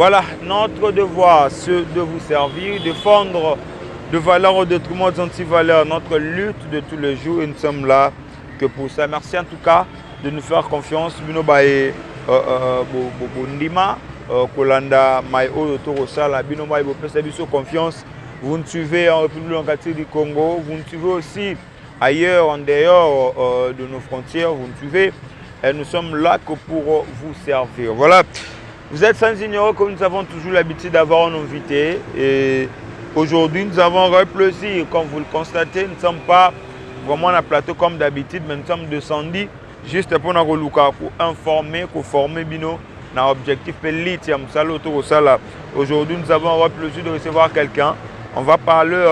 Voilà, notre devoir, c'est de vous servir, défendre de valeurs au détriment des antivaleurs, notre lutte de tous les jours, et nous sommes là que pour ça. Merci en tout cas de nous faire confiance. Binobaye Ndima, Kolanda, Maïo, Torosala, Binobaye, confiance. Vous nous suivez en République démocratique du Congo, vous nous suivez aussi ailleurs, en dehors de nos frontières, vous nous suivez. Et nous sommes là que pour vous servir. Voilà. Vous êtes sans ignorer que nous avons toujours l'habitude d'avoir un invité. Et aujourd'hui, nous avons un plaisir. Comme vous le constatez, nous ne sommes pas vraiment à plateau comme d'habitude, mais nous sommes descendus juste pour nous informer, pour former Bino dans l'objectif Peliti. Aujourd'hui, nous avons un plaisir de recevoir quelqu'un. On va parler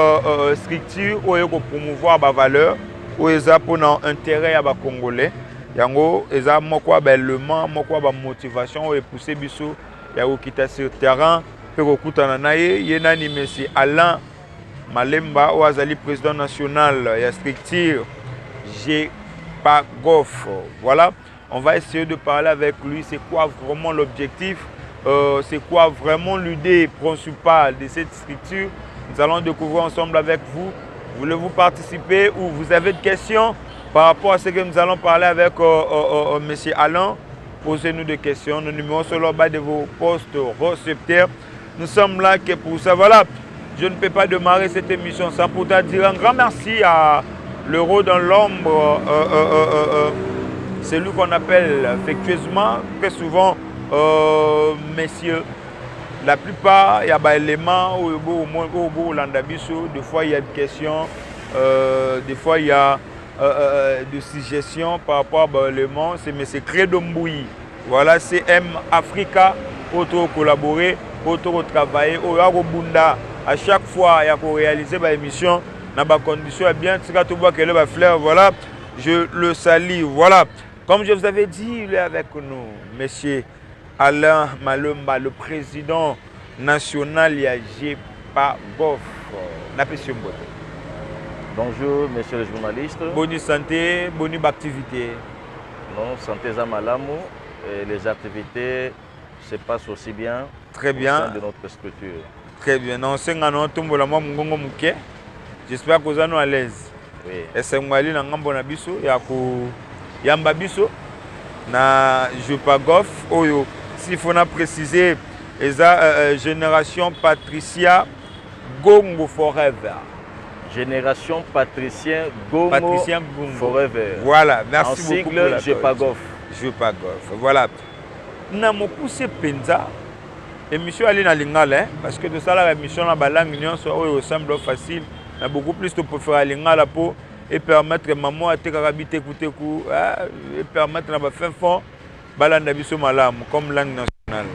structure où il faut promouvoir la valeur, où il y a pour intérêt à les Congolais. Yango, il y a l'élément, motivation et pousser biso, il y a quitter sur le terrain, pour écouter il y a M. Alain Malemba, ou Azali président national, il y a structure GEPAGOF. Voilà, on va essayer de parler avec lui, c'est quoi vraiment l'objectif, c'est quoi vraiment l'idée principale de cette structure. Nous allons découvrir ensemble avec vous. Voulez-vous participer ou vous avez des questions par rapport à ce que nous allons parler avec M. Alain? Posez-nous des questions. Nos numéros sont là bas de vos postes récepteurs. Nous sommes là que pour ça. Voilà, je ne peux pas démarrer cette émission sans pourtant dire un grand merci à l'euro dans l'ombre. C'est lui qu'on appelle affectueusement, très souvent, messieurs. La plupart, il y a des éléments où des fois il y a des questions, des fois il y a des suggestions par rapport à l'élément. C'est M. Credomboui. Voilà, c'est M Africa, auto collaborer, auto travailler, auto bunda. À chaque fois, il y a pour réaliser une émission dans des conditions bien. Si tu vois qu'elle va fleur, voilà, je le salue. Voilà, comme je vous avais dit, il est avec nous, M. Alain Malemba, le président national de GEPAGOF. Bonjour, monsieur le journaliste. Bonne santé, bonne activité. Non, santé Zamalamu. Et les activités se passent aussi bien. Très bien. Au sein de notre structure. Très bien. Non, c'est un tombe la maman Mungongo Muke. J'espère que vous êtes à l'aise. Oui. Et c'est un mali dans Ngambona Biso, Yamba Biso, na GEPAGOF. Oyo. S'il faut préciser, la génération Patricia Gongo Forever. Génération Patricien Gongo Forever. Voilà, merci en beaucoup. Sigle GEPAGOF. GEPAGOF. Voilà. Nous avons poussé Penza. Émission aller dans l'ingala, parce que de ça la émission dans la langue soit semble facile. On a beaucoup plus de préférer l'ingala pour et permettre maman à te carabiter écouter et permettre à faire fond. Balanda biso malam comme langue nationale.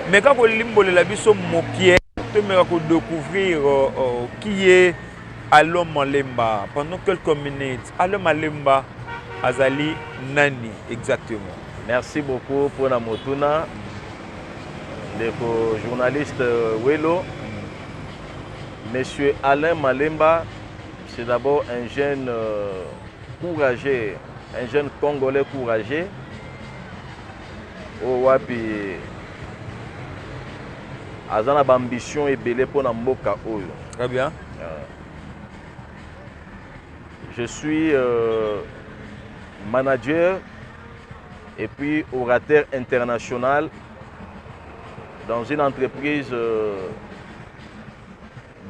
Mais quand on limbo la biso mokié, tu me découvrir qui est Alain Malemba pendant quelques minutes. Alain Malemba Azali Nani exactement. Merci beaucoup pour la motuna. Le journaliste Welo. Monsieur Alain Malemba, c'est d'abord un jeune courageux, un jeune Congolais courageux. Wapi azana ambition et belé pour mboka oyo. Très bien. Je suis manager et puis orateur international dans une entreprise de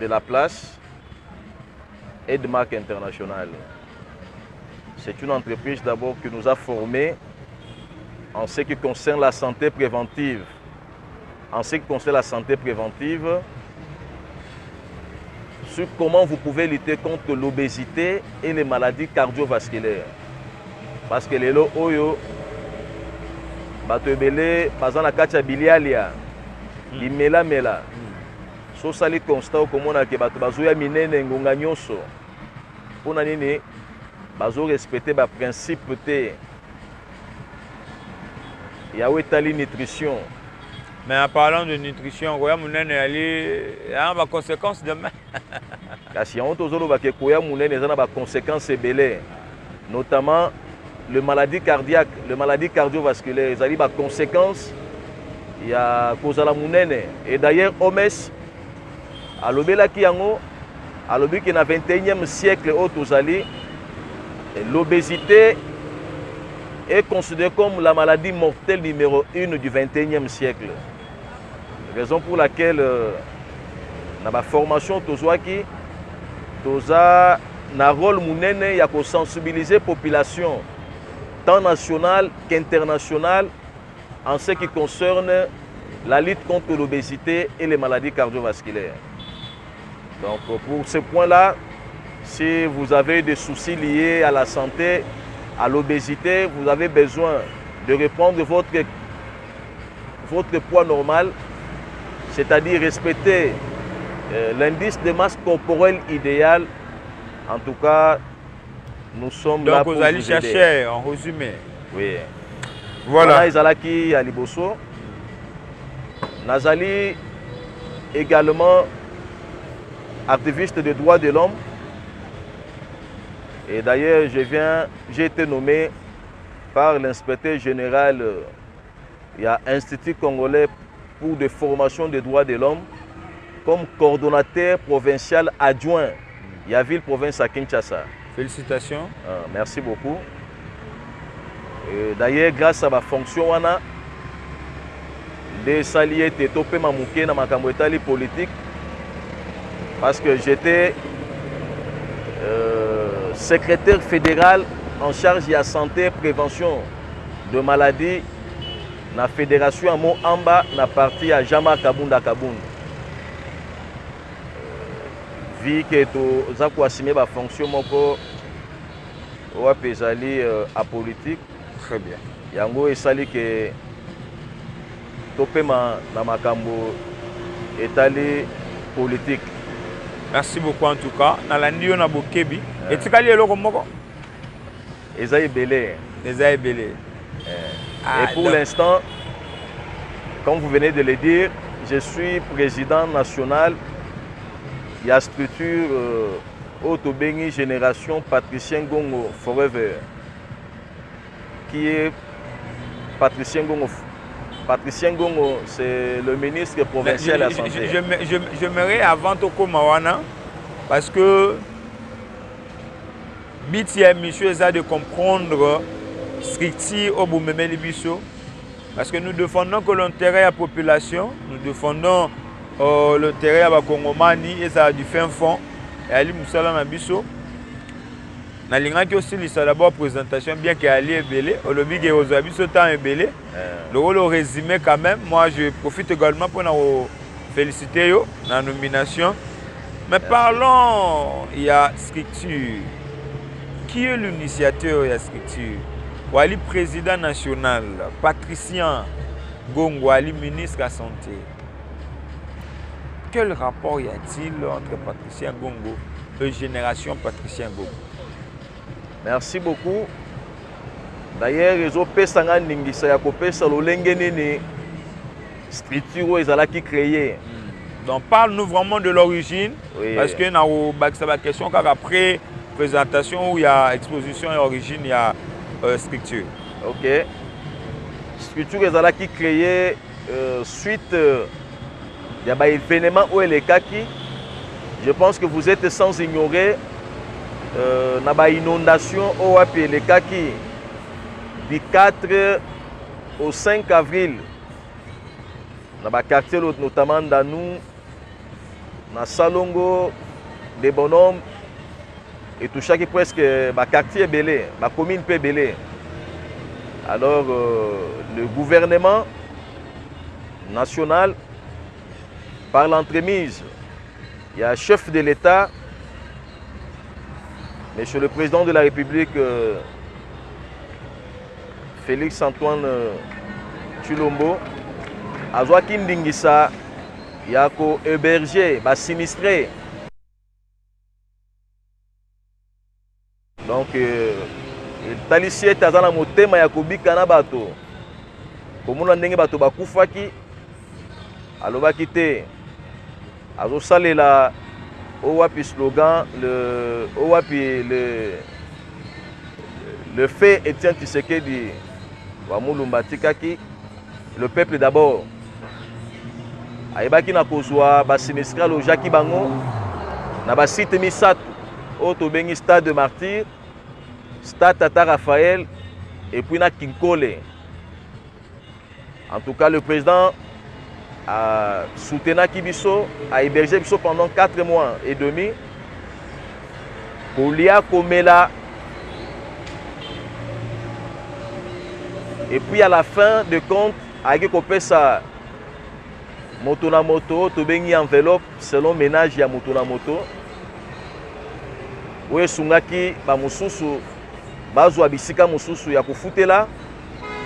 la place Edmark International. C'est une entreprise d'abord qui nous a formés en ce qui concerne la santé préventive. En ce qui concerne la santé préventive, sur comment vous pouvez lutter contre l'obésité et les maladies cardiovasculaires. Parce que les lots oyo, batebele, par exemple la kacha bilialia, limela mela. So sali constat comme on a que bazoya minene ngonga nyonso. Pour nani bazo respecter ba principe te. Il y a une nutrition. Mais en parlant de nutrition, il y a des conséquences demain. Si on a des conséquences, notamment les maladies cardiaques, les maladies cardiovasculaires, il y a des conséquences. ya kozala munene. Et d'ailleurs Omes alobelaki yango alobi que na 21e siècle au tozali l'obésité est considérée comme la maladie mortelle numéro 1 du 21e siècle. Raison pour laquelle dans la formation tozwaki toza na rôle munene ya ko sensibiliser population tant nationale qu'internationale en ce qui concerne la lutte contre l'obésité et les maladies cardiovasculaires. Donc pour ce point-là, si vous avez des soucis liés à la santé, à l'obésité, vous avez besoin de reprendre votre poids normal, c'est-à-dire respecter l'indice de masse corporelle idéal. En tout cas, nous sommes là pour vous aider. Donc, vous allez chercher, en résumé. Oui. Voilà. Izalaki à Liboso. Nazali également activiste des droits de l'homme. Et d'ailleurs, j'ai été nommé par l'inspecteur général il y a Institut congolais pour des formations des droits de l'homme comme coordonnateur provincial adjoint. Il y a ville province à Kinshasa. Félicitations. Merci beaucoup. D'ailleurs, grâce à ma fonction, on a des saliers qui topé ma mouké dans ma camouetali politique parce que j'étais secrétaire fédéral en charge de la santé et prévention de maladies dans la fédération à Moamba, dans la partie à Jama Kabunda Kaboun. Vu que tu as assigné ma fonction, je suis à politique. Très bien. Yango esali que topema na makambo etali politique. Merci beaucoup en tout cas. Nalandi yo na bokebi. Etikali eloko moko. Ezaïe Belé. Ezaïe Belé. Et pour l'instant, comme vous venez de le dire, je suis président national de la structure Autobeni Génération Patricien Gongo Forever. Qui est Patricien Gongo. Patricien Gongo, c'est le ministre provincial de la Santé. J'aimerais avant Toko Mawana, parce que Bitia Michel a de comprendre stricti au Boumemeli Bisso, parce que nous défendons que l'intérêt de la population, nous défendons l'intérêt de la Congomani et ça a du fin fond, et Ali Moussala Nabisso. Nalinga aussi d'abord présentation bien qu'Ali est belé, au lobby qui est aux habits temps est belé. Le rôle au résumé quand même, moi je profite également pour nous féliciter yo la nomination. Mais parlons, il y a structure. Qui est l'initiateur de la structure? Wali président national, Patricien Gongo, Wali ministre de la Santé. Quel rapport y a-t-il entre Patricien Gongo et Génération Patricien Gongo? Merci beaucoup. D'ailleurs, les opérations n'ingisa ya kopesa lolenge nini structure ezalaki créée. Donc parle-nous vraiment de l'origine, oui. Parce que dans la question car après présentation où il y a exposition et origine, il y a structure. OK. Structure ezalaki créée suite il y a un événement où elle est kaki. Je pense que vous êtes sans ignorer na inondation au wapi le kaki du 4 au 5 avril dans le quartier notamment dans nous na Salongo des bonhommes et tout chaque presque ba quartier belé ba commune peu belé. Alors le gouvernement national par l'entremise il y a un chef de l'État, Monsieur le Président de la République, Félix Antoine Tshilombo, a Joaquin Dingissa, il y a un héberger, sinistré. Donc, Talissi est à motema ya kobika bato. Komuna ndenge bato bakufaki, alobaki te. Azo salela Owapi slogan, le fait Étienne Tshisekedi Wamulumba Tikaki, le peuple d'abord. ayebaki na kozwa basinistre alojaki bango na basite misato oyo tobengi stade de Martyr, stade Tata Raphaël et puis na Kinkole. En tout cas, le président a soutenu Kibiso, a hébergé Biso pendant 4 mois et demi. Kolia Komela. Et puis à la fin de compte, avec Kopesa moto na moto, tobengi enveloppe selon ménage ya moto na moto. Oye sungaki ba mususu bazwa bisika mususu ya kufutela.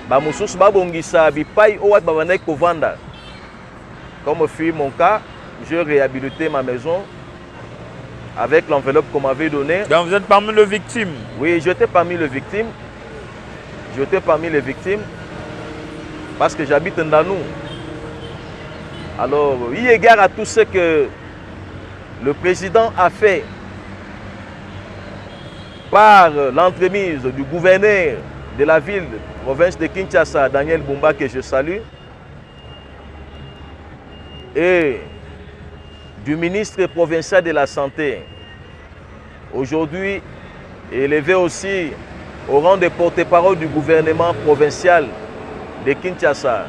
Ba mususu babongisa bipai owa babandaki kovanda. Comme fut mon cas, j'ai réhabilité ma maison avec l'enveloppe qu'on m'avait donnée. Donc vous êtes parmi les victimes? Oui, j'étais parmi les victimes. J'étais parmi les victimes parce que j'habite dans nous. Alors, eu égard à tout ce que le président a fait par l'entremise du gouverneur de la ville, province de Kinshasa, Daniel Bumba, que je salue, et du ministre provincial de la Santé, aujourd'hui élevé aussi au rang de porte-parole du gouvernement provincial de Kinshasa,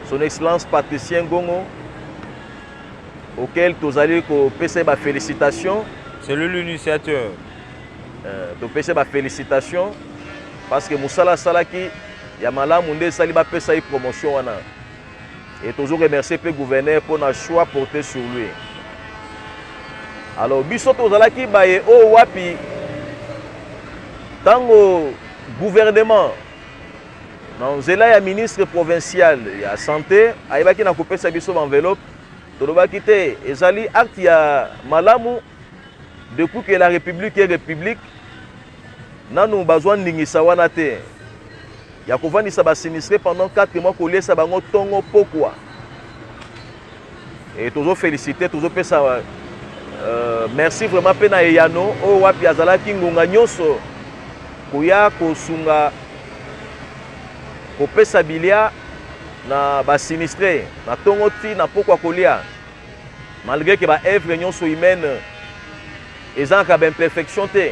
son Excellence Patricien Ngongo, auquel tous allez passer ma félicitation. C'est lui l'initiateur. Tu passer ma félicitation parce que Moussala Salaki, Yamala Moundé Saliba pesa promotion wana. Et toujours remercier le gouverneur pour le choix porté sur lui. Alors, biso tozalaki baye o wapi tango gouvernement dans zela ya ministre provincial ya santé ayebaki na kopesa biso enveloppe tolobaki te ezali acte ya malamu depuis que la république est république nanu bazwa ndingisa wana te ya kovandisa basinistre pendant 4 mois koliesa bango tongo pokwa. Et toujours féliciter, toujours pesa merci vraiment pena eyano o wapi azalaki ngonga nyonso koya kosunga kopesa bilia na basinistre na tongo ti na pokwa kolia malgré que ba œuvre nyonso humaine ezanka ba imperfection te,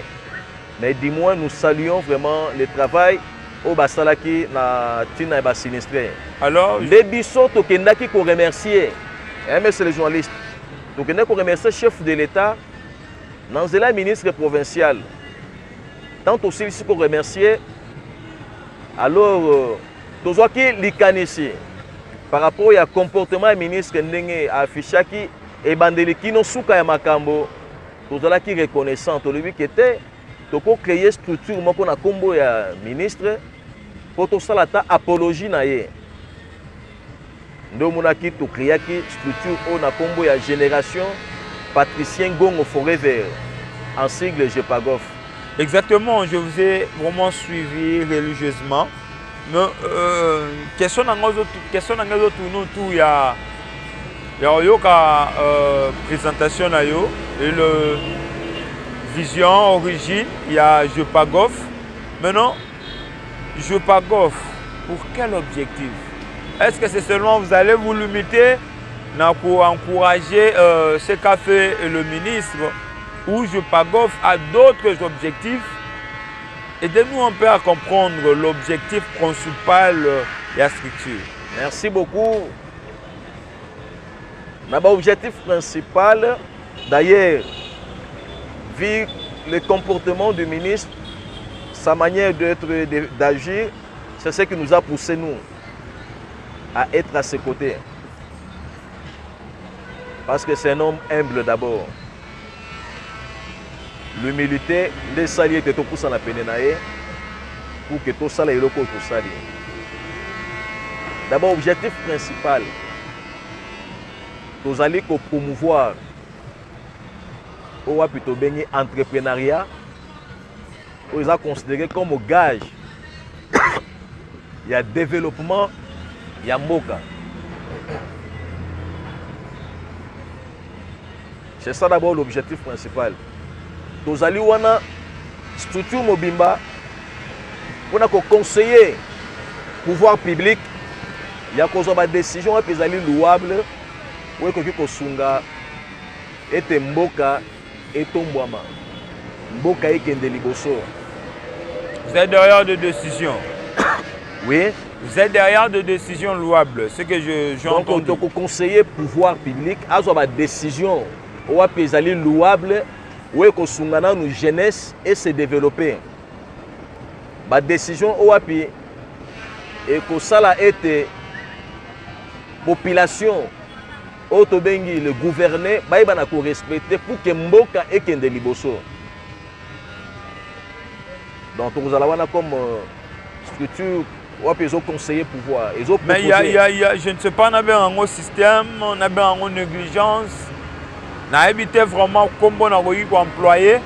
mais du moins nous saluons vraiment le travail au basalaki na tina et basinistre. Alors les biso tokendaki ko remercier monsieur le journaliste. Donc, nous remercions le chef de l'État, le ministre provincial. Tant aussi ici pour remercier, alors, tous ceux qui l'ici par rapport au comportement du ministre Ndenge Afishaki et Bandeliki no Souka ya Makambo, tous ceux qui reconnaissant, tout le qui était, pour créer une structure, moi, qu'on a combo ya ministre, pour tout ça, la apologie naie. Nous avons créé une structure on a combo ya génération Patricien Ngongo Forever en sigle GEPAGOF. Exactement, je vous ai vraiment suivi religieusement. Mais question dans les autres il y a présentation et le vision origine il y a GEPAGOF. Maintenant GEPAGOF pour quel objectif? Est-ce que c'est seulement vous allez vous limiter pour encourager ce qu'a fait le ministre ou GEPAGOF a d'autres objectifs? Aidez-nous un peu à comprendre l'objectif principal de la structure. Merci beaucoup. L'objectif principal, d'ailleurs, vu le comportement du ministre, sa manière d'agir, c'est ce qui nous a poussé nous à être à ses côtés. Parce que c'est un homme humble d'abord. L'humilité, les saliers étaient tout poussés à la peine pour que tout ça soit tout sali. D'abord, l'objectif principal, nous allons promouvoir l'entrepreneuriat, nous allons considérer comme gage. Il y a développement. Yamboka. C'est ça d'abord l'objectif principal. Nous allons avoir une structure mobimba pour conseiller le pouvoir public. Il y a des décisions qui sont louables oyo ekoki kosunga ete mboka etombwama, mboka ekende liboso. Vous êtes derrière des décisions. Oui. Vous êtes derrière des décisions louables. Ce que j'ai entendu. Donc, conseiller pouvoir public, a une décision ou ezali louable, ou ekosungana nous jeunesse et se développer. Ba décision ou api ekosala ete population otobengi le gouverner ba na ko respecter pour que mboka ekende liboso. Donc vous allez voir comme structure ou ils ont conseillé pouvoir. Ils ont mais je ne sais pas, on a bien un système, on a bien une négligence. On a évité vraiment comment on a employé.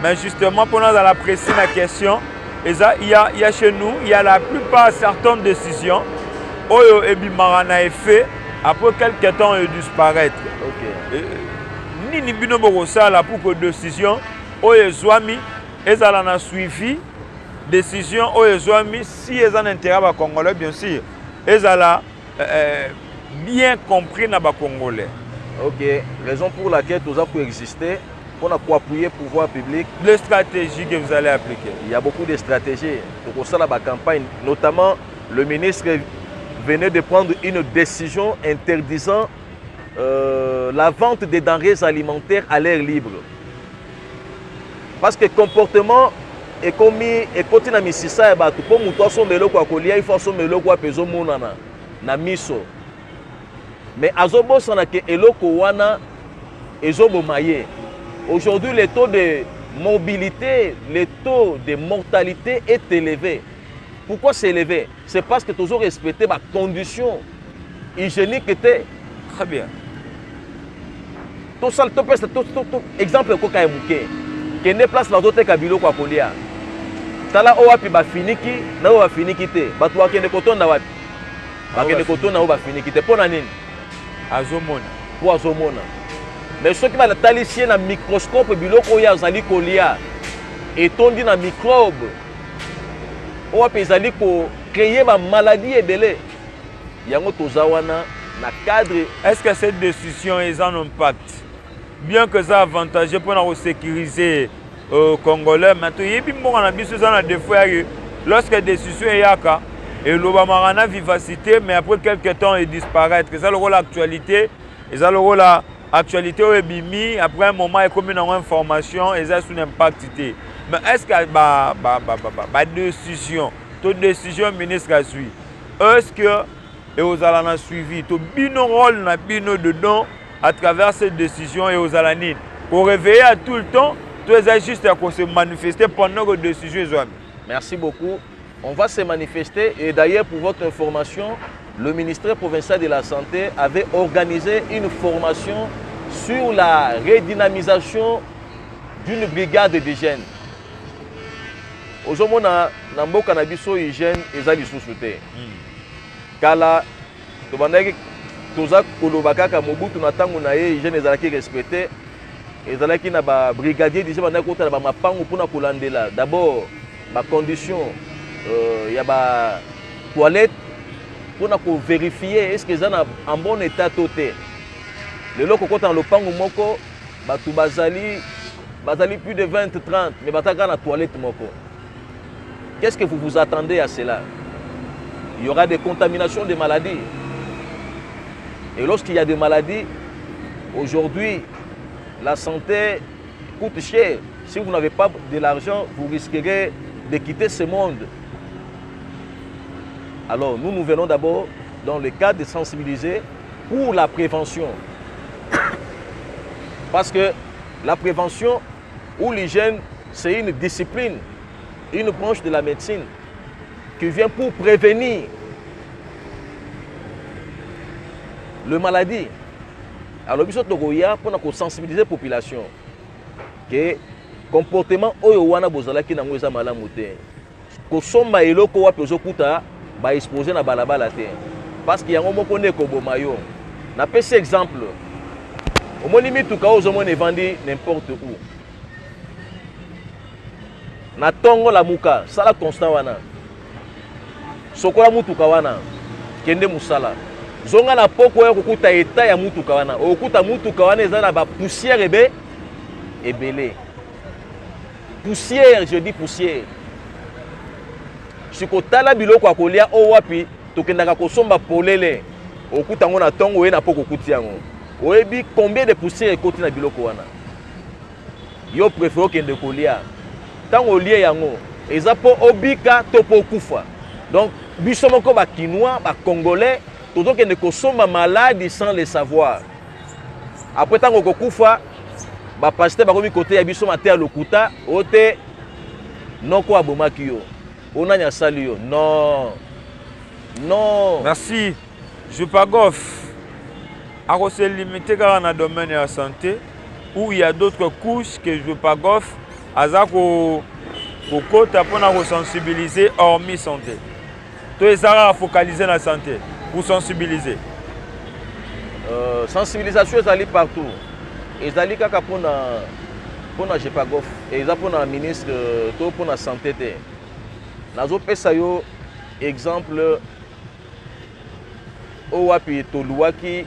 Mais justement, pour nous, on a apprécié la question. Et ça, il y a chez nous, il y a la plupart certaines décisions. Oyo Ebimarana est fait. Après quelques temps, il disparaître. Ni ni bino bokosa la pour que décision. Oyo Zwami, et ça l'a suivi. Décision au Ezouami, si ils ont intérêt à Congolais, bien sûr, ils ont bien compris dans les Congolais. Ok, raison pour laquelle tout ça peut exister, pour appuyer le pouvoir public. Les stratégies que vous allez appliquer. Il y a beaucoup de stratégies. Pour ça, la campagne, notamment le ministre venait de prendre une décision interdisant la vente des denrées alimentaires à l'air libre. Parce que le comportement et comme et continue misisa ba tout pour muto somelo kwa kolia il faut somelo kwa peso monana na miso mais azobo sana ke eloko wana ezobo maye. Aujourd'hui le taux de mobilité, le taux de mortalité est élevé. Pourquoi c'est élevé? C'est parce que toujours respecter ma condition hygiénique était très bien. Tout ça tout exemple ko kay muke que ne place la dote kabilo kwa kolia. Tala owapi ba finiki na owa finiki te batu wakende kotonda wapi bakende kotonda owa finiki te pona nini azomona po azomona mais ceux qui va talisie na microscope biloko ya zali kolia etondi na microbe owapi zali ko créer ba maladie ebele yango tozawana na cadre. Est-ce que cette décision est un impact bien que ça avantageux pour nous sécuriser Congolais, maintenant il y a des fois lorsque la décision est yaka et l'Obama vivacité, mais après quelques temps il disparaît. C'est ça le rôle l'actualité, et ça le rôle l'actualité au bimi après un moment il comme une information et ça sous impact. Mais est-ce que la décision, toute décision ministre a suivi, est-ce que et aux alana suivi, tout bino rôle na bino dedans à travers cette décision et aux alanines pour réveiller à tout le temps. Tout est juste à se manifester pendant que les décisions. Merci beaucoup. On va se manifester et d'ailleurs pour votre information, le ministère provincial de la Santé avait organisé une formation sur la redynamisation d'une brigade d'hygiène. Aujourd'hui, on a mboka na biso hygiène ezali sous-souté. Kala toza kolobaka ka mobutu na tango na ye hygiène ezalaki respecté. Ezalaki na ba brigadier disait bana kota na ba mapango pona kolandela. D'abord ba condition ya ba toilette pona ko vérifier est-ce que ça en bon état toté. Le loko kota na lopango moko batu bazali plus de 20 30 mais bataka na toilette moko. Qu'est-ce que vous vous attendez à cela? Il y aura des contaminations de maladies. Et lorsqu'il y a des maladies, aujourd'hui, la santé coûte cher. Si vous n'avez pas de l'argent, vous risquerez de quitter ce monde. Alors, nous venons d'abord dans le cadre de sensibiliser pour la prévention. Parce que la prévention ou l'hygiène, c'est une discipline, une branche de la médecine qui vient pour prévenir le maladie. Alors, nous pour sensibiliser la population que le comportement oyowana bozalaki na ngweza malamu te. Ko somba eloko wa pezo kuta ba exposer na balabala te. Parce qu'il y a un moko ne ko bomayo. Na pese exemple. Au moni mituka ozomone vandi n'importe où. Na tongo la muka, sala constant wana. Sokola mutuka wana kende musala. zonga na poko ya kokuta eta ya mutuka wana okuta mutuka wana eza na ba poussière ebele poussière, je dis poussière. Sikotala biloko akolia o wapi tokendaka kosomba polele okuta ngo na tongo we na poko kuti yango oyebi combien de poussière ekoti na biloko wana yo préfère okende kolia tango olie yango eza po obika to po okufa. Donc biso moko ba Kinois ba Congolais tozokende kosomba maladie sans le savoir. Après tango kokufa ba pasteur bakomi côté ya biso maté ya lokuta ote noko abomaki yo onanya sali yo non non. Merci. Jupagov a se limité dans le domaine de la santé où il y a d'autres couches que Jupagov a pour sensibiliser hormis santé. Tout est focalisé sur la santé pour sensibiliser. Sensibilisation est allée partout. Ils allent pour la Jupagov et ils pour la ministre pour la santé. Nazo pesa yo exemple owapi toluwaki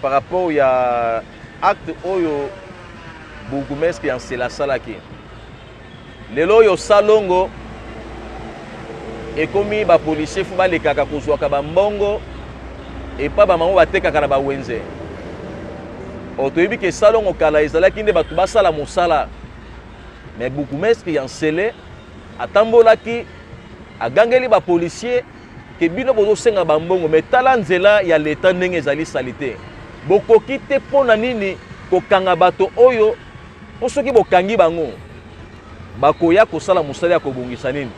par rapport à acte oyo bourgmestre en sela salaki lelo yo salongo ekomi ba policier fu balekaka kozwaka ba mbongo et pas ba maman batekaka na ba wenze otoyebi ke salongo kala ezalaki nde batu basala mosala mais bourgmestre en sele atambolaki agangeli ba policier ke bino bozo senga bambongo mais tala nzela ya leta ndenge ezali salite bokoki te pona nini kokanga bato oyo po soki bokangi bango bakoya kosala mosala ya kobongisa nini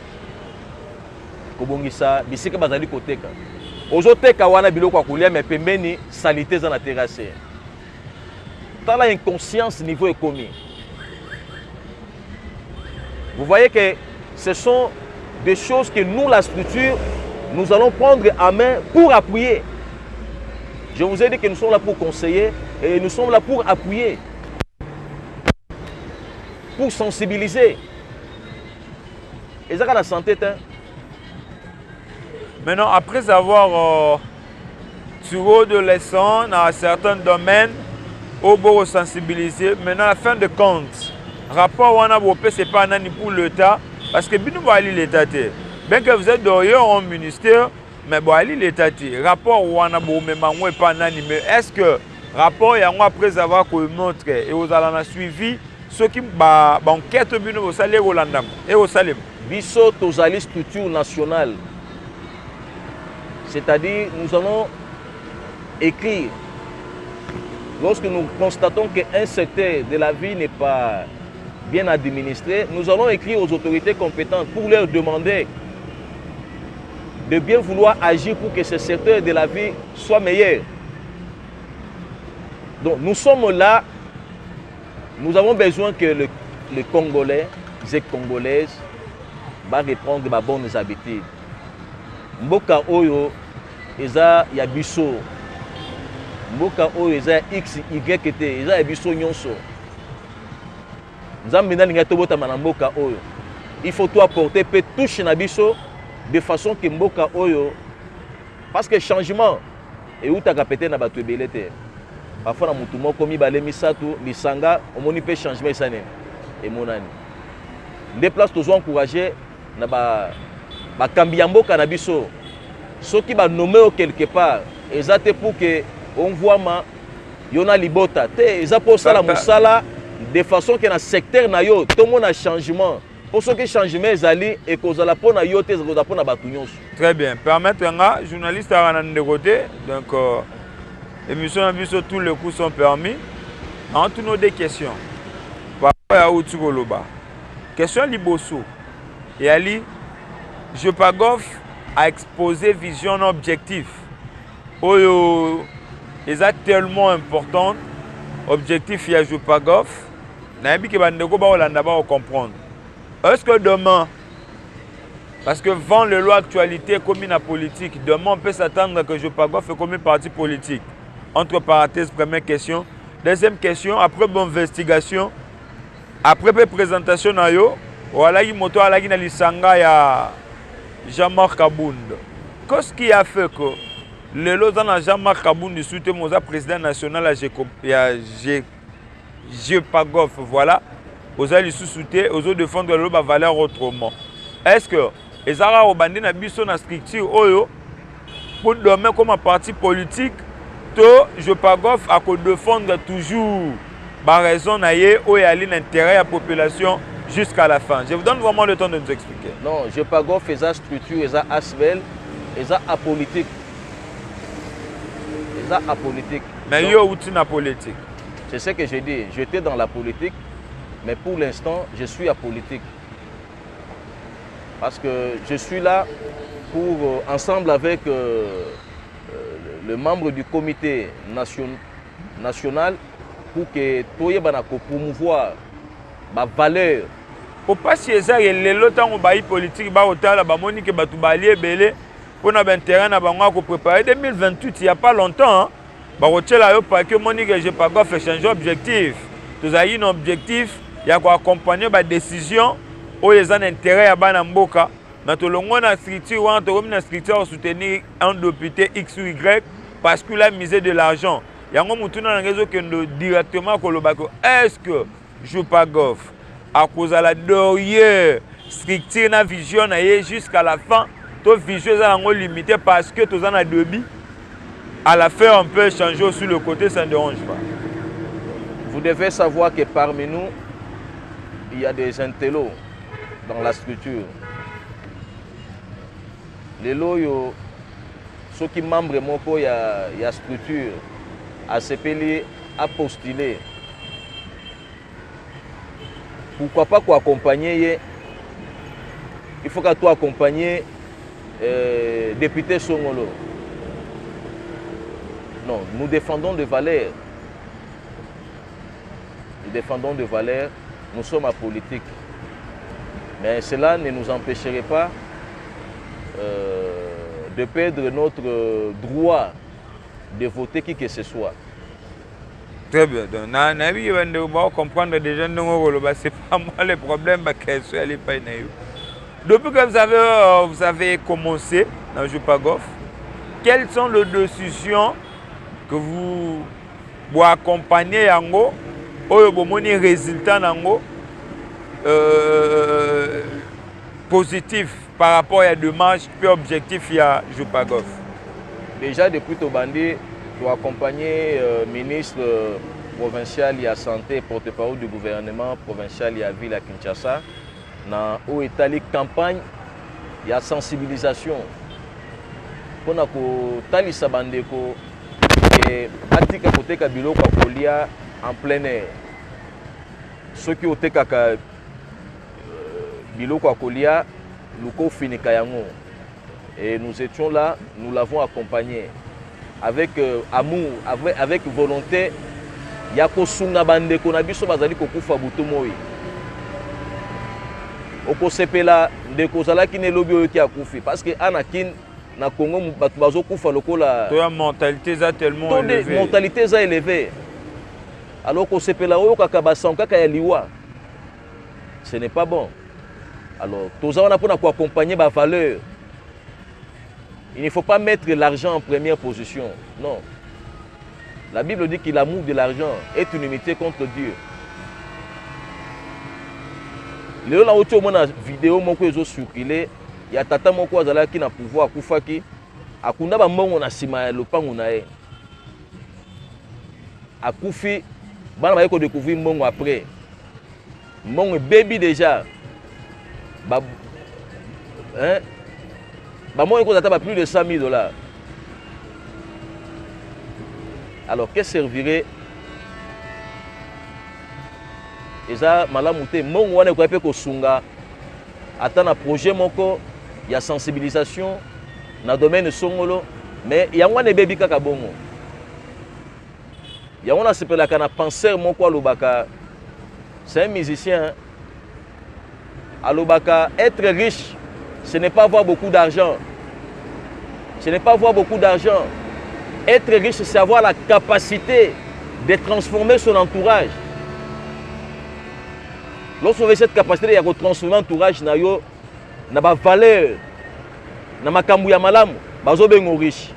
kobongisa bisika bazali koteka ozoteka wana biloko ya kolia mais pembeni salite eza na terrasse tala inconscience niveau ekomi. Vous voyez que ce sont des choses que nous, la structure, nous allons prendre en main pour appuyer. Je vous ai dit que nous sommes là pour conseiller et nous sommes là pour appuyer, pour sensibiliser. Et ça, la santé, maintenant, après avoir tué de leçons dans certains domaines, au beau sensibiliser, maintenant, à la fin de compte, rapport wana bopé c'est pas nani pour l'État parce que bino bali l'État bien que vous êtes d'ailleurs en ministère mais bali l'État rapport wana bo même moi pas nani mais est-ce que rapport yango après avoir que montré et vous allez suivi ceux qui ba enquête bino au salé Rolandam et au salem biso tozali structure nationale, c'est-à-dire nous allons écrire lorsque nous constatons qu'un secteur de la vie n'est pas bien administré, nous allons écrire aux autorités compétentes pour leur demander de bien vouloir agir pour que ce secteur de la vie soit meilleur. Donc nous sommes là, nous avons besoin que les Congolais, les Congolaises, va reprendre ma bonnes habitudes. Mboka oyo eza ya biso. Mboka oyo eza X Y te, eza ya biso nyonso. Il faut tout apporter, peut toucher na biso de façon que mboka oyo parce que changement et où ta capité na batu belete. Parfois na mutu moko mibale misatu lisanga omoni pe changement isané et monani. Des places toujours encourager na ba kambi mboka na biso. Ceux qui ba nommer quelque part, ezate pour que on voit ma yona libota te eza pour ça la musala de façon que dans le secteur na yo tout le monde a changement pour ce que changement ezali et cause la pona yo te za pona batu nyonso. Très bien, permettre nga journaliste à de côté donc émission biso tous les coups sont permis. En tous nos des questions. Par rapport à Outsugoloba. Question liboso. Et ali Jupagov a exposé vision objectif. Oyo est tellement important. Objectif il y a Jupagov. Nabi ke bandeko ba Holanda ba comprendre. Est-ce que demain, parce que vent le loi actualité comme la politique, demain on peut s'attendre que Jupagov fait comme un parti politique. Entre parenthèses, première question. Deuxième question, après bonne investigation, après présentation na yo, voilà il moto ala na lisanga ya Jean-Marc Abound. Qu'est-ce qui a fait que lelo za na Jean-Marc Kabound Soute moza président national ya GEPAGOF, voilà. Aux alliés sous-soutés, aux autres défendre le valeur autrement. Est-ce que les Arabes ont bandé na biso na structure oyo pour demain comme un parti politique, to GEPAGOF a qu'on défendre toujours par raison naie où il y a l'intérêt à la population jusqu'à la fin. Je vous donne vraiment le temps de nous expliquer. Non, GEPAGOF est une structure, est une ASBEL, est une apolitique. Est une apolitique. Mais il y a outil na politique. C'est ce que j'ai dit. J'étais dans la politique, mais pour l'instant, je suis apolitique. Parce que je suis là pour, ensemble avec le membre du comité national, pour que tout le monde promouvoir ma valeur. Pour pas si ça il y a longtemps on bail politique ba hôtel ba monique ba tout balier belé pour na ben terrain na bango ko préparer 2028 il y a pas longtemps hein. Ba hôtel là pas que monique j'ai pas quoi faire changer objectif. Tous a un objectif il y a quoi accompagner ba décision où les en intérêt à bana mboka na to longo na structure ou to comme na structure soutenir un député X ou Y parce qu'il a misé de l'argent. Yango mutuna na ngezo kendo directement ko lobako est-ce que GEPAGOF à cause de la dernière structure na vision jusqu'à la fin to vision za ngo limité parce que tous en a débit à la fin on peut changer sur le côté ça ne dérange pas. Vous devez savoir que parmi nous il y a des intellos dans la structure. Les loyaux ceux qui membres moko il y a structure à s'appeler à postuler. Pourquoi pas quoi accompagner? Il faut qu'à toi accompagner député Songolo. Non, nous défendons des valeurs. Nous défendons des valeurs. Nous sommes apolitiques. Mais cela ne nous empêcherait pas de perdre notre droit de voter qui que ce soit. Très bien. Donc, on va comprendre déjà que ce n'est pas moi le problème. Depuis que vous avez commencé dans GEPAGOF, quelles sont les décisions que vous accompagnez yango oyo bomoni résultat nango positif par rapport à la démarche et objectif à GEPAGOF? Déjà depuis Tobandi, tu as accompagné le ministre provincial de la santé, porte-parole du gouvernement provincial de la ville à Kinshasa, dans une campagne de sensibilisation. Pour que tu bandeko et atika koteka biloko kolia en plein air. Ceux qui ont teka biloko kolia luko finika yango. Et nous étions là, nous l'avons accompagné avec amour, avec volonté. Yako sunga bande ko na biso bazali kokufa butu moi. Oko sepela ndeko zala ki ne lobi oyo ki akufi parce que anakin na Congo batu bazo kufa lokola to ya mentalité za tellement élevée. Mentalité za élevée. Alors ko sepela oyo kaka basanka ka ya liwa. Ce n'est pas bon. Alors toza wana pona ko accompagner ba valeur. Il ne faut pas mettre l'argent en première position. Non. La Bible dit que l'amour de l'argent est une inimitié contre Dieu. Le là où tu as une vidéo moko ezo circuler, il y a tata moko azala ki na pouvoir kufaki, akunda ba mbongo na sima ya lopango na ye. Akufi bana ba ko découvrir mbongo après. Mbongo baby déjà. Ba hein? Bah moi, il a plus de 100 000 $. Alors, qu'est-ce que servirait? Et ça, malamouté, mon ouane ko epeko sunga. Attends un projet moko, il y a sensibilisation dans le domaine songolo, mais il y a un bébé kaka bongo. Il y a un appelle la kana penseur moko alobaka. C'est un musicien. Alobaka, être riche, ce n'est pas avoir beaucoup d'argent. Ce n'est pas avoir beaucoup d'argent. Être riche, c'est avoir la capacité de transformer son entourage. Lorsqu'on a cette capacité de transformer l'entourage, il y a une valeur, il y a une valeur, riche.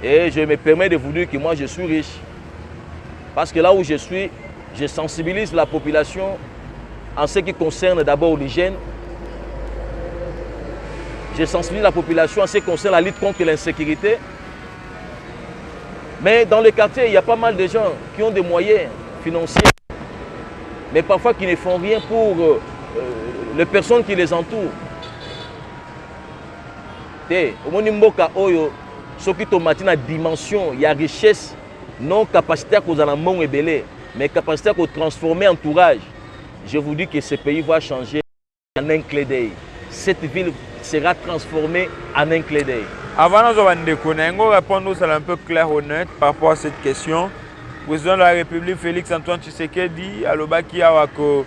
Et je me permets de vous dire que moi, je suis riche. Parce que là où je suis, je sensibilise la population en ce qui concerne d'abord l'hygiène. Je sensibilise la population en ce qui concerne la lutte contre l'insécurité. Mais dans le quartier, il y a pas mal de gens qui ont des moyens financiers, mais parfois qui ne font rien pour les personnes qui les entourent. Au Mboka Oyo, ce qui tomate na dimension, il y a richesse, non capacité à cause de la mont et belé, mais capacité à transformer entourage. Je vous dis que ce pays va changer en un clé d'œil. Cette ville sera transformée en un clé d'œil. Avant de répondre un peu clair, honnête par rapport à cette question. Le président de la République, Félix Antoine Tshisekedi, à l'Obaki Awako.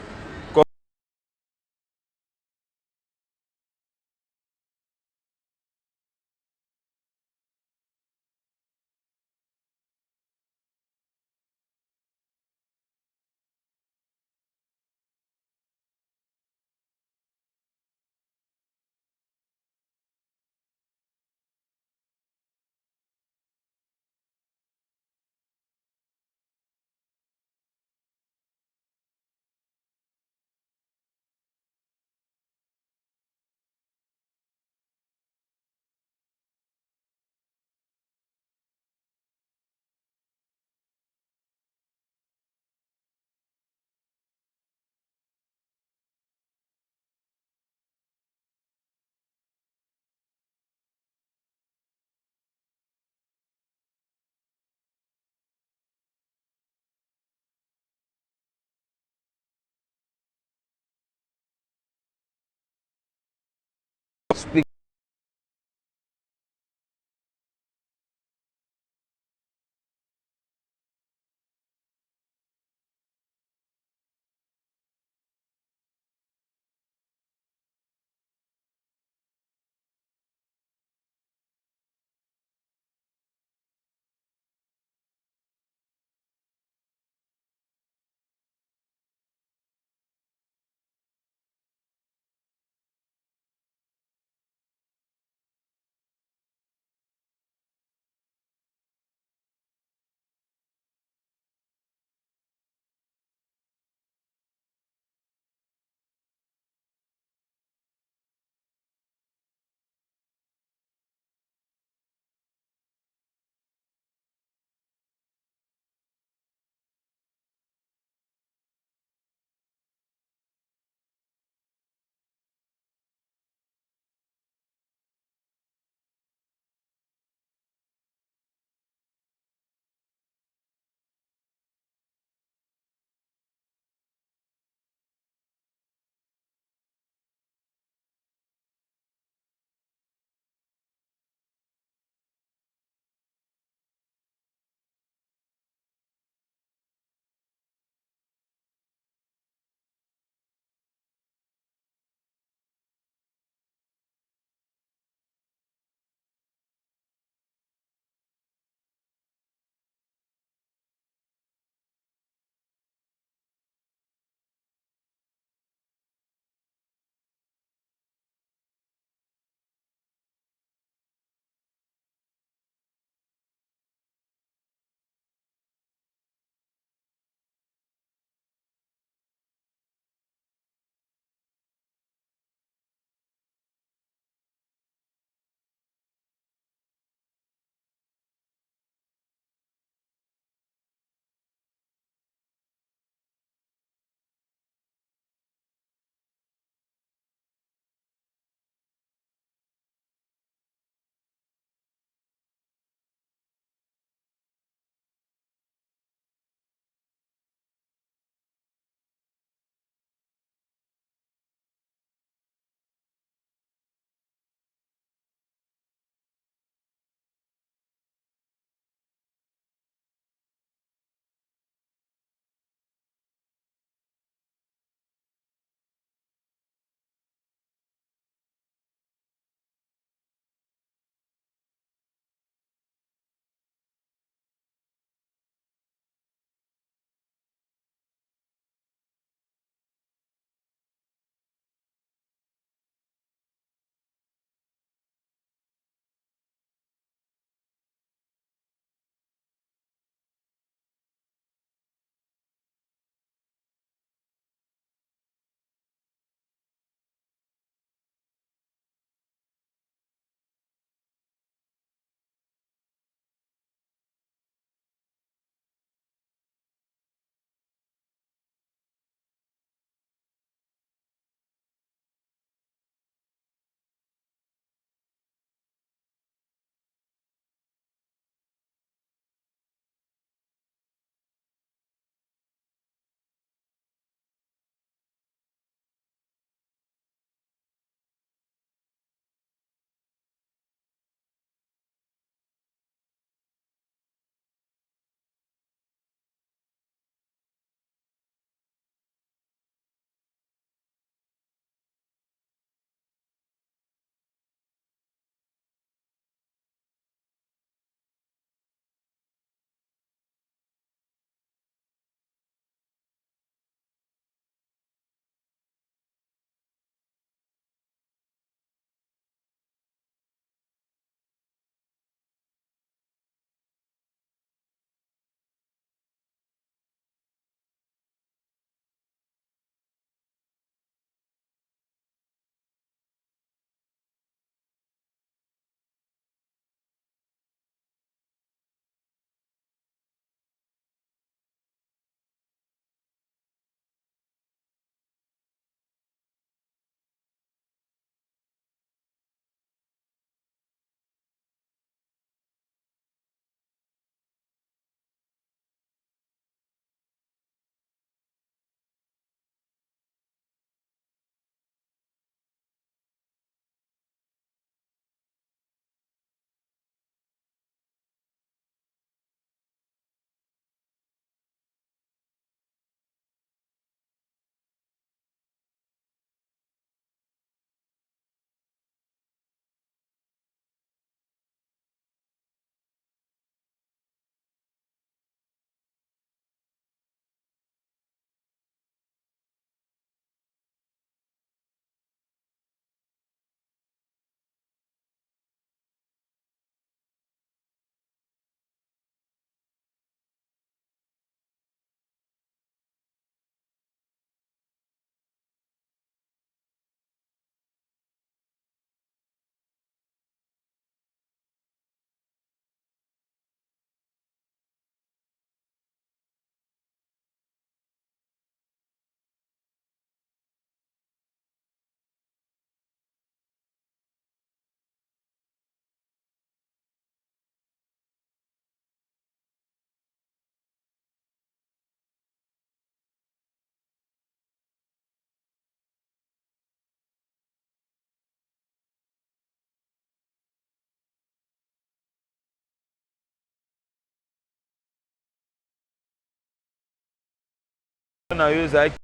na yo ezalaki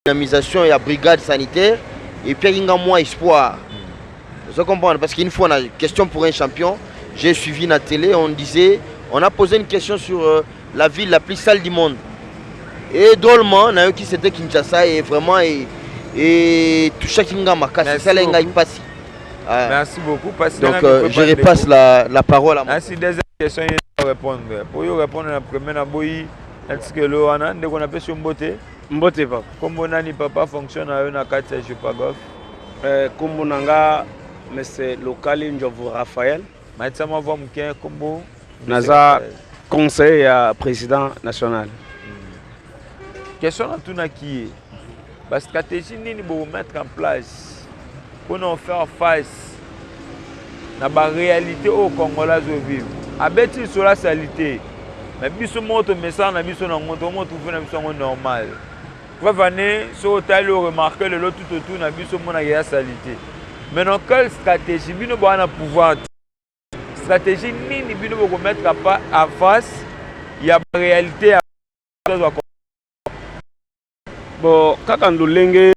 dynamisation et la brigade sanitaire et puis il y a moins espoir. Vous comprenez parce qu'une fois on a une question pour un champion, j'ai suivi la télé, on a posé une question sur la ville la plus sale du monde. Et drôlement, on a eu qui c'était Kinshasa et vraiment et tout chaque Kingamaka, c'est ça là il passe. Merci beaucoup. Donc je repasse la parole à moi. Merci. Deuxième question, il faut répondre. Pour y répondre à la première, est-ce que le Hanan, dès qu'on appelle sur Mbote? Mbote papa. Comment nani papa fonctionne à une carte je pas gof? Kombo nanga monsieur local Ndjovu Raphaël. Maintenant voir m'kien kombo. Naza conseil à président national. Question à tout na qui la stratégie nini pour mettre en place pour nous faire face à la réalité au Congolais vivre. Abeti sur la salité. Mais biso moto message na biso na moto trouver na biso normal. Vous venez sur hôtel remarquer le lot tout autour na biso mona ya salité. Maintenant quelle stratégie bino ba pouvoir stratégie nini bino pour mettre en face il y a réalité à bon kaka ndolenge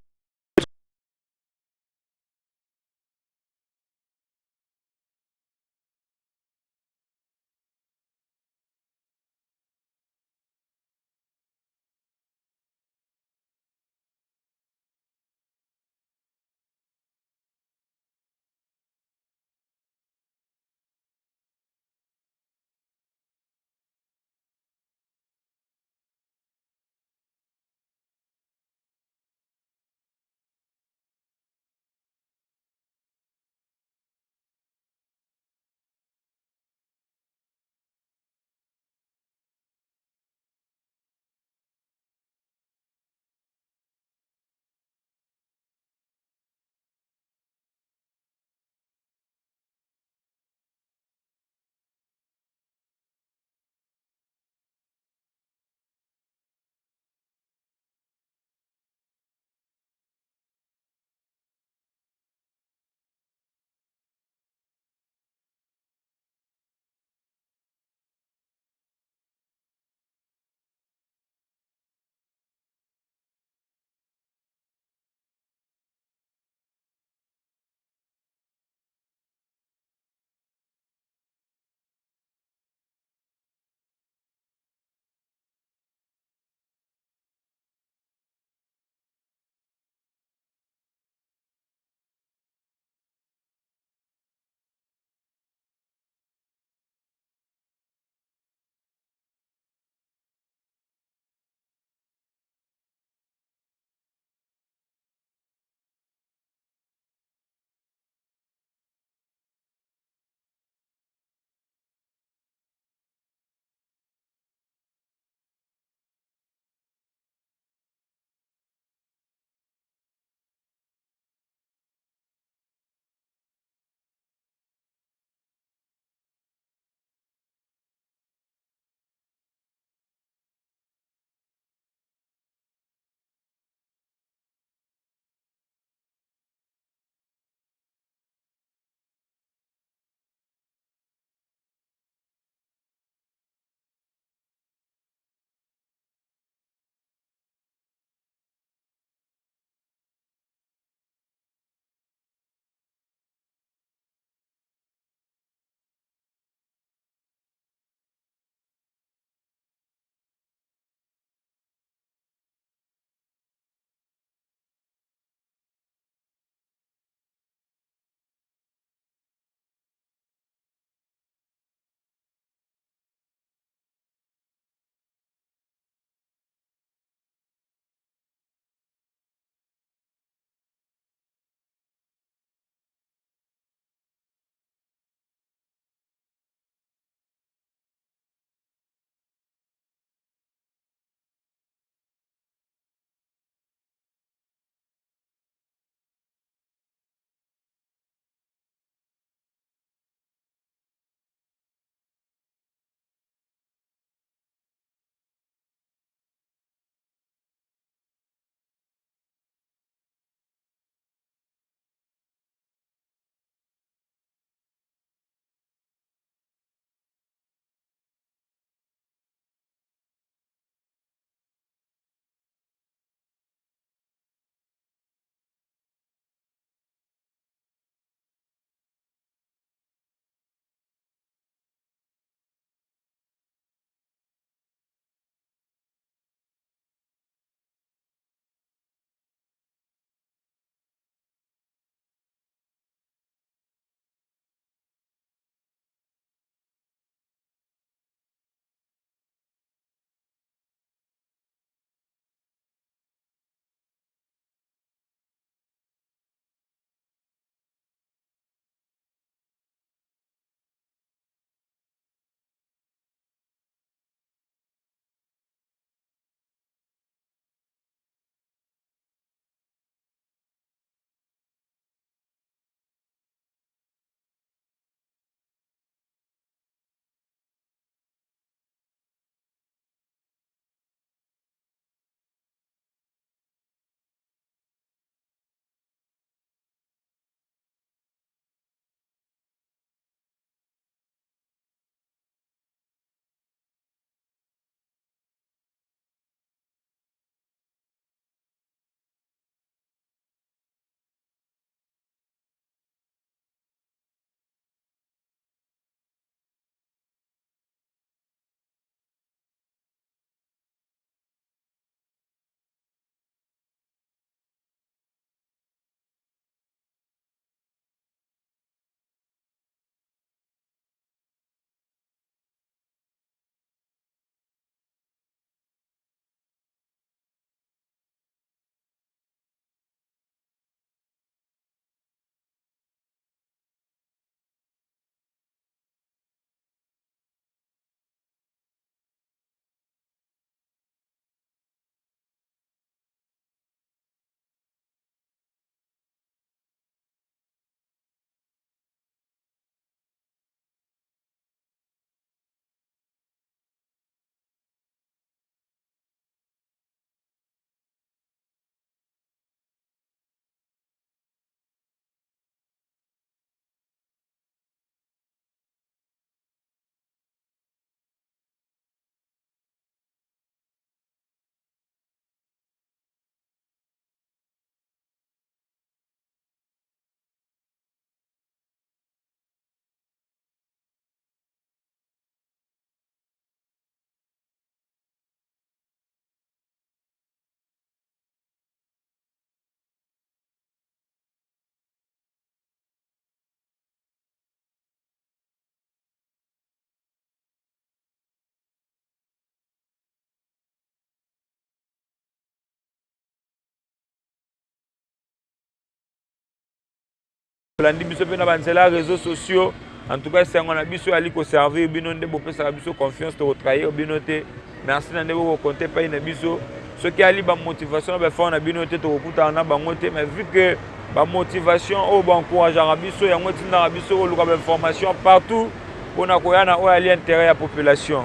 landi biso pe na banzela réseaux sociaux. En tout cas, c'est un abisso ali ko servir bino nde bopé sa biso confiance to trahir bino te. Merci na ndebo compter pa ina biso. Ce qui ali ba motivation ba fa na bino te to kuta na bango te, mais vu que ba motivation o ba encourager biso ya ngoti na biso ko luka ba information partout pour na koyana o ali intérêt à la population.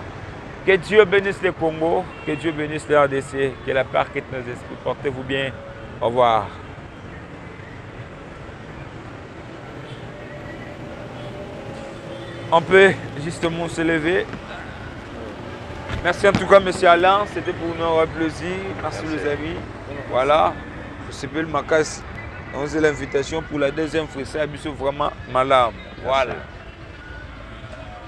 Que Dieu bénisse le Congo, que Dieu bénisse le RDC, que la paix quitte nos esprits. Portez-vous bien. Au revoir. On peut justement se lever. Merci en tout cas, monsieur Alain. C'était pour nous un plaisir. Merci les amis. Voilà. C'est le Macas. On a l'invitation pour la deuxième fois. C'est vraiment malade. Voilà.